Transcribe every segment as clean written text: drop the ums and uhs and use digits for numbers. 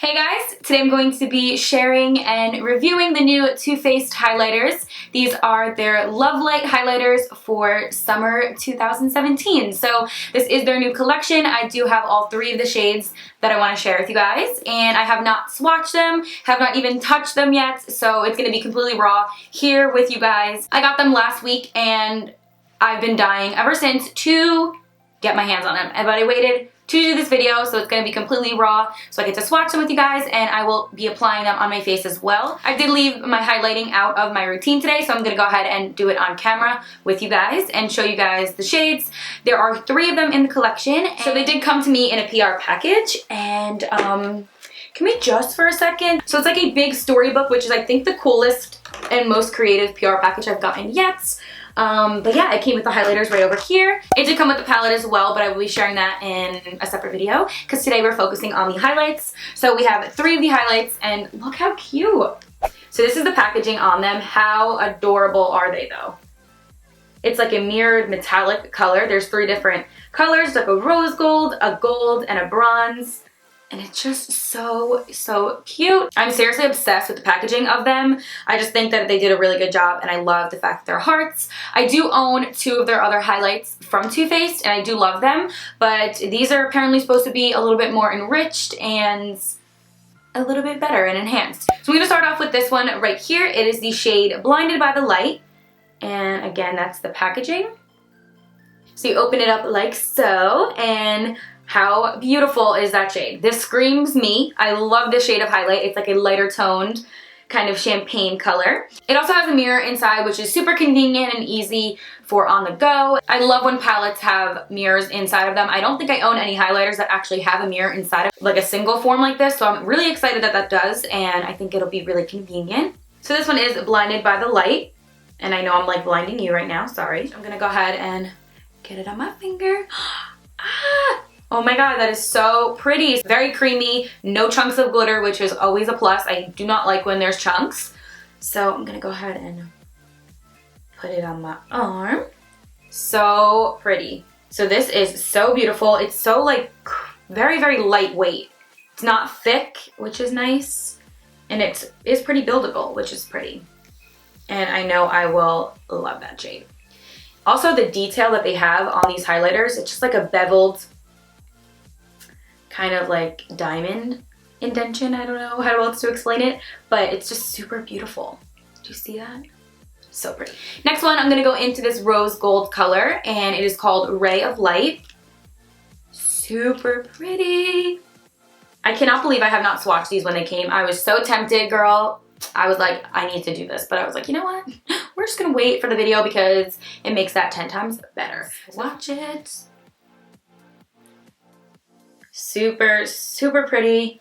Hey guys, today I'm going to be sharing and reviewing the new Too Faced highlighters. These are their Love Light highlighters for summer 2017. So this is their new collection. I do have all three of the shades that I want to share with you guys, and I have not swatched them, have not even touched them yet, so it's going to be completely raw here with you guys. I got them last week and I've been dying ever since to get my hands on them, but I waited to do this video, so it's going to be completely raw, so I get to swatch them with you guys, and I will be applying them on my face as well. I did leave my highlighting out of my routine today, so I'm going to go ahead and do it on camera with you guys and show you guys the shades. There are three of them in the collection, so they did come to me in a PR package, and can we adjust for a second? So it's like a big storybook, which is I think the coolest and most creative PR package I've gotten yet. But yeah, it came with the highlighters right over here. It did come with the palette as well, but I will be sharing that in a separate video because today we're focusing on the highlights. So we have three of the highlights, and look how cute. So this is the packaging on them. How adorable are they though? It's like a mirrored metallic color. There's three different colors, like a rose gold, a gold, and a bronze. And it's just so cute. I'm seriously obsessed with the packaging of them. I just think that they did a really good job, and I love the fact that they're hearts. I do own two of their other highlights from Too Faced, and I do love them, but these are apparently supposed to be a little bit more enriched and a little bit better and enhanced. So I'm going to start off with this one right here. It is the shade Blinded by the Light, and again, that's the packaging. So you open it up like so, and how beautiful is that shade? This screams me. I love this shade of highlight. It's like a lighter toned kind of champagne color. It also has a mirror inside, which is super convenient and easy for on the go. I love when palettes have mirrors inside of them. I don't think I own any highlighters that actually have a mirror inside of like a single form like this, so I'm really excited that that does, and I think it'll be really convenient. So this one is Blinded by the Light, and I know I'm like blinding you right now, sorry. I'm gonna go ahead and get it on my finger. Ah! Oh my god, that is so pretty. It's very creamy, no chunks of glitter, which is always a plus. I do not like when there's chunks. So I'm gonna go ahead and put it on my arm. So pretty. So this is so beautiful. It's so like very lightweight. It's not thick, which is nice. And it is pretty buildable, which is pretty. And I know I will love that shade. Also, the detail that they have on these highlighters, it's just like a beveled kind of like diamond indentation. I don't know how else to explain it, but it's just super beautiful. Do you see that? So pretty. Next one, I'm gonna go into this rose gold color, and it is called Ray of Light. Super pretty. I cannot believe I have not swatched these when they came. I was so tempted, girl. I was like, I need to do this, but I was like, you know what? We're just gonna wait for the video because it makes that 10 times better. Watch it. Super pretty.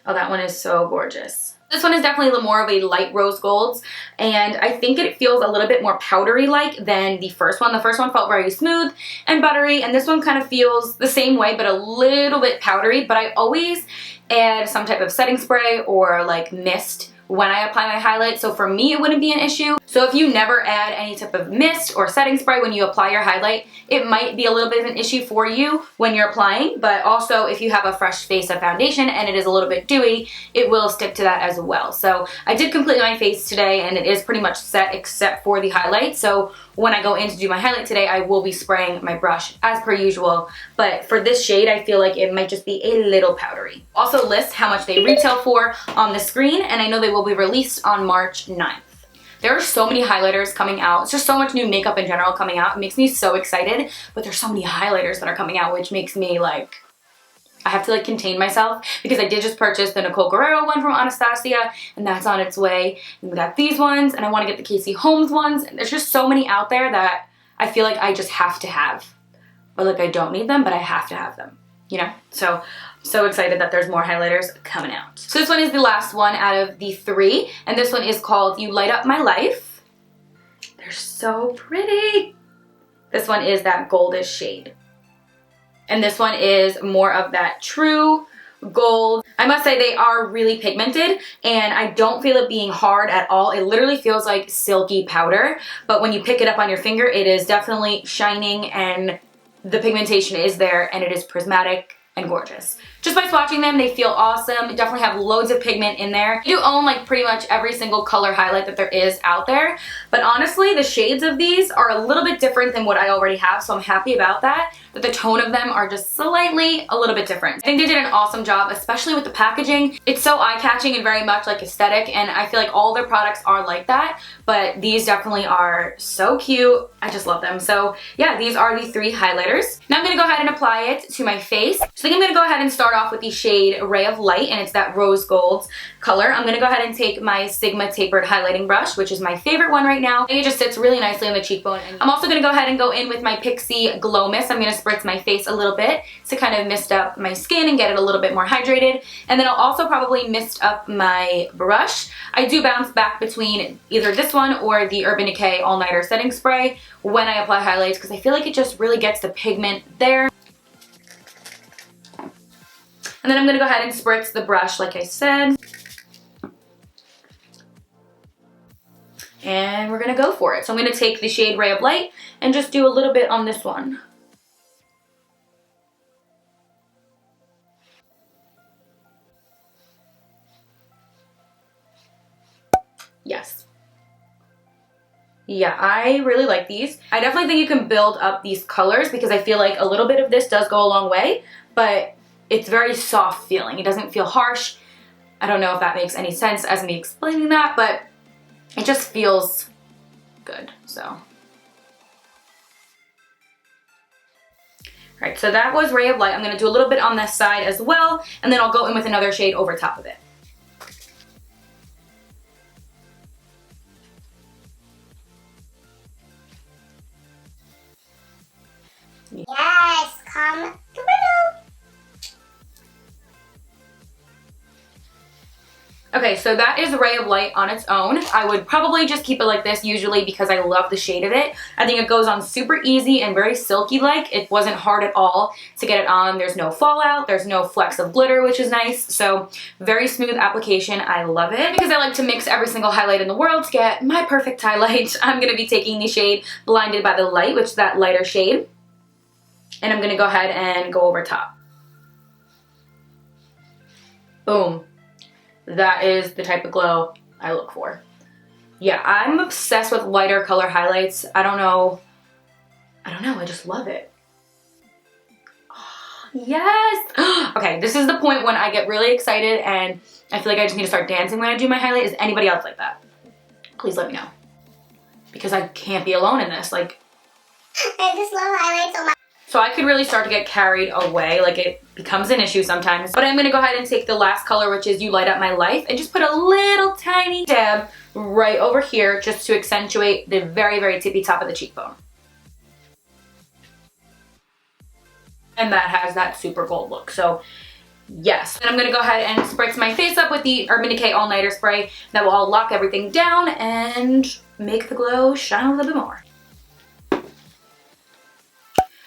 Oh, that one is so gorgeous. This one is definitely more of a light rose gold, and I think it feels a little bit more powdery-like than the first one. The first one felt very smooth and buttery, and this one kind of feels the same way, but a little bit powdery. But I always add some type of setting spray or like mist when I apply my highlight, so for me it wouldn't be an issue. So if you never add any type of mist or setting spray when you apply your highlight, it might be a little bit of an issue for you when you're applying, but also if you have a fresh face of foundation and it is a little bit dewy, it will stick to that as well. So I did complete my face today, and it is pretty much set except for the highlight. So when I go in to do my highlight today, I will be spraying my brush as per usual, but for this shade, I feel like it might just be a little powdery. Also list how much they retail for on the screen, and I know they will be released on March 9th. There are so many highlighters coming out. It's just so much new makeup in general coming out. It makes me so excited, but there's so many highlighters that are coming out, which makes me like, I have to like contain myself because I did just purchase the Nicole Guerrero one from Anastasia, and that's on its way. And we got these ones, and I want to get the Casey Holmes ones, and there's just so many out there that I feel like I just have to have. Or like I don't need them, but I have to have them, you know? So excited that there's more highlighters coming out. So this one is the last one out of the three, and this one is called You Light Up My Life. They're so pretty. This one is that goldish shade. And this one is more of that true gold. I must say they are really pigmented, and I don't feel it being hard at all. It literally feels like silky powder, but when you pick it up on your finger, it is definitely shining, and the pigmentation is there, and it is prismatic and gorgeous. Just by swatching them, they feel awesome. Definitely have loads of pigment in there. I do own like pretty much every single color highlight that there is out there, but honestly, the shades of these are a little bit different than what I already have, so I'm happy about that the tone of them are just slightly a little bit different. I think they did an awesome job, especially with the packaging. It's so eye-catching and very much like aesthetic, and I feel like all their products are like that, but these definitely are so cute. I just love them. So yeah, these are the 3 highlighters. Now I'm gonna go ahead and apply it to my face. So I think I'm gonna go ahead and start off with the shade Ray of Light, and it's that rose gold color. I'm gonna go ahead and take my Sigma tapered highlighting brush, which is my favorite one right now. It just sits really nicely on the cheekbone. I'm also gonna go ahead and go in with my Pixie Glow Mist. I'm gonna spritz my face a little bit to kind of mist up my skin and get it a little bit more hydrated. And then I'll also probably mist up my brush. I do bounce back between either this one or the Urban Decay All Nighter Setting Spray when I apply highlights, because I feel like it just really gets the pigment there. And then I'm gonna go ahead and spritz the brush like I said. And we're gonna go for it. So I'm gonna take the shade Ray of Light and just do a little bit on this one. Yes. Yeah, I really like these. I definitely think you can build up these colors because I feel like a little bit of this does go a long way, but it's very soft feeling. It doesn't feel harsh. I don't know if that makes any sense as me explaining that, but it just feels good, so. All right, so that was Ray of Light. I'm gonna do a little bit on this side as well, and then I'll go in with another shade over top of it. Yes, come through. Okay, so that is Ray of Light on its own. I would probably just keep it like this usually because I love the shade of it. I think it goes on super easy and very silky-like. It wasn't hard at all to get it on. There's no fallout. There's no flecks of glitter, which is nice. So very smooth application. I love it. Because I like to mix every single highlight in the world to get my perfect highlight, I'm going to be taking the shade Blinded by the Light, which is that lighter shade. And I'm going to go ahead and go over top. Boom. That is the type of glow I look for. Yeah, I'm obsessed with lighter color highlights. I don't know, I just love it. Oh, yes! Okay, this is the point when I get really excited and I feel like I just need to start dancing when I do my highlight. Is anybody else like that? Please let me know. Because I can't be alone in this. Like, I just love highlights so much. So I could really start to get carried away, like it becomes an issue sometimes. But I'm gonna go ahead and take the last color, which is You Light Up My Life, and just put a little tiny dab right over here just to accentuate the very, very tippy top of the cheekbone. And that has that super gold look, so yes. And I'm gonna go ahead and spritz my face up with the Urban Decay All Nighter Spray. That will all lock everything down and make the glow shine a little bit more.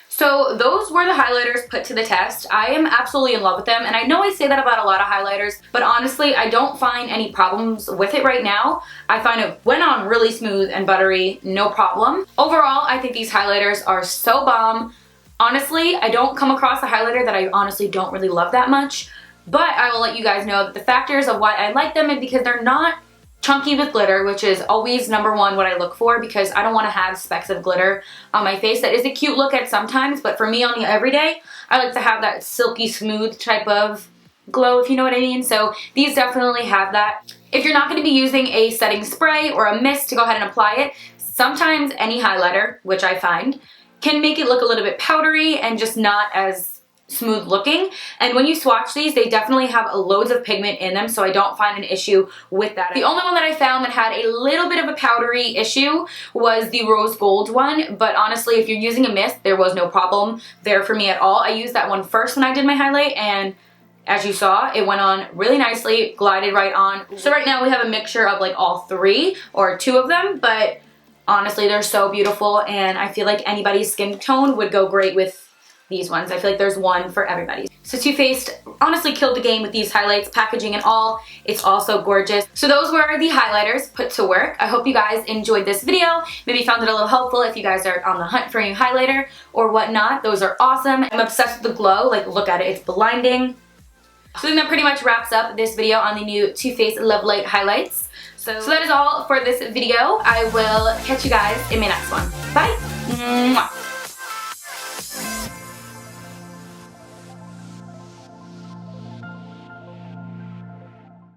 So those were the highlighters put to the test. I am absolutely in love with them, and I know I say that about a lot of highlighters, but honestly, I don't find any problems with it right now. I find it went on really smooth and buttery, no problem. Overall, I think these highlighters are so bomb. Honestly, I don't come across a highlighter that I honestly don't really love that much, but I will let you guys know that the factors of why I like them is because they're not chunky with glitter, which is always number one what I look for, because I don't want to have specks of glitter on my face. That is a cute look at sometimes, but for me on the everyday, I like to have that silky smooth type of glow, if you know what I mean. So these definitely have that. If you're not going to be using a setting spray or a mist to go ahead and apply it, sometimes any highlighter, which I find, can make it look a little bit powdery and just not as smooth looking. And when you swatch these, they definitely have loads of pigment in them, so I don't find an issue with that. The only one that I found that had a little bit of a powdery issue was the rose gold one, but honestly, if you're using a mist, there was no problem there for me at all. I used that one first when I did my highlight, and as you saw, it went on really nicely, glided right on. So right now we have a mixture of like all three or two of them, but honestly, they're so beautiful, and I feel like anybody's skin tone would go great with these ones. I feel like there's one for everybody. So Too Faced honestly killed the game with these highlights, packaging and all. It's also gorgeous. So those were the highlighters put to work. I hope you guys enjoyed this video. Maybe found it a little helpful if you guys are on the hunt for a new highlighter or whatnot. Those are awesome. I'm obsessed with the glow. Like, look at it. It's blinding. So then that pretty much wraps up this video on the new Too Faced Love Light highlights. So that is all for this video. I will catch you guys in my next one. Bye! Mwah.